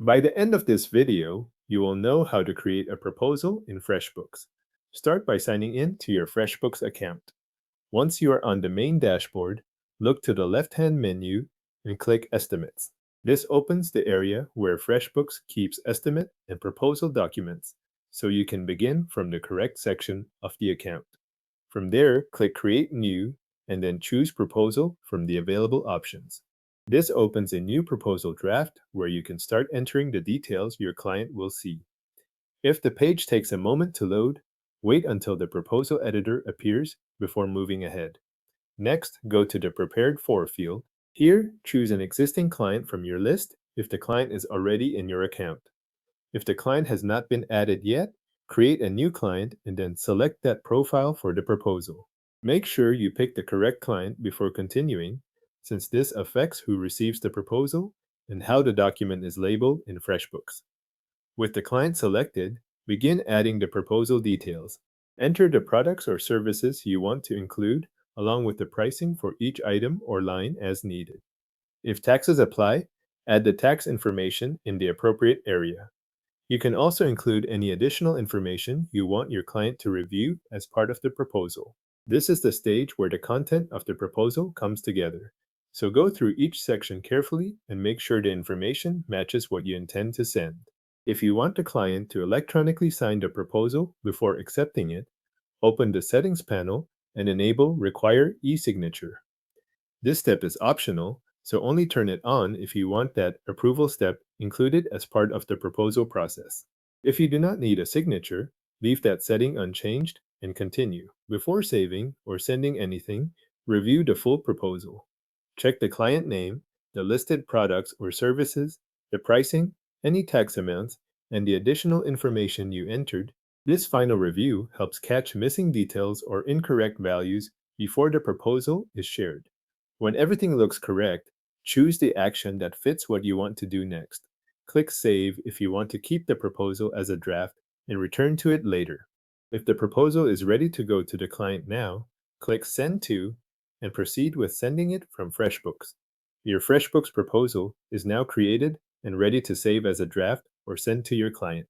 By the end of this video, you will know how to create a proposal in FreshBooks. Start by signing in to your FreshBooks account. Once you are on the main dashboard, look to the left-hand menu and click Estimates. This opens the area where FreshBooks keeps estimate and proposal documents, so you can begin from the correct section of the account. From there, click Create New and then choose Proposal from the available options. This opens a new proposal draft where you can start entering the details your client will see. If the page takes a moment to load, wait until the proposal editor appears before moving ahead. Next, go to the Prepared For field. Here, choose an existing client from your list if the client is already in your account. If the client has not been added yet, create a new client and then select that profile for the proposal. Make sure you pick the correct client before continuing, since this affects who receives the proposal and how the document is labeled in FreshBooks. With the client selected, begin adding the proposal details. Enter the products or services you want to include, along with the pricing for each item or line as needed. If taxes apply, add the tax information in the appropriate area. You can also include any additional information you want your client to review as part of the proposal. This is the stage where the content of the proposal comes together. So go through each section carefully and make sure the information matches what you intend to send. If you want the client to electronically sign the proposal before accepting it, open the Settings panel and enable Require e-signature. This step is optional, so only turn it on if you want that approval step included as part of the proposal process. If you do not need a signature, leave that setting unchanged and continue. Before saving or sending anything, review the full proposal. Check the client name, the listed products or services, the pricing, any tax amounts, and the additional information you entered. This final review helps catch missing details or incorrect values before the proposal is shared. When everything looks correct, choose the action that fits what you want to do next. Click Save if you want to keep the proposal as a draft and return to it later. If the proposal is ready to go to the client now, click Send To and proceed with sending it from FreshBooks. Your FreshBooks proposal is now created and ready to save as a draft or send to your client.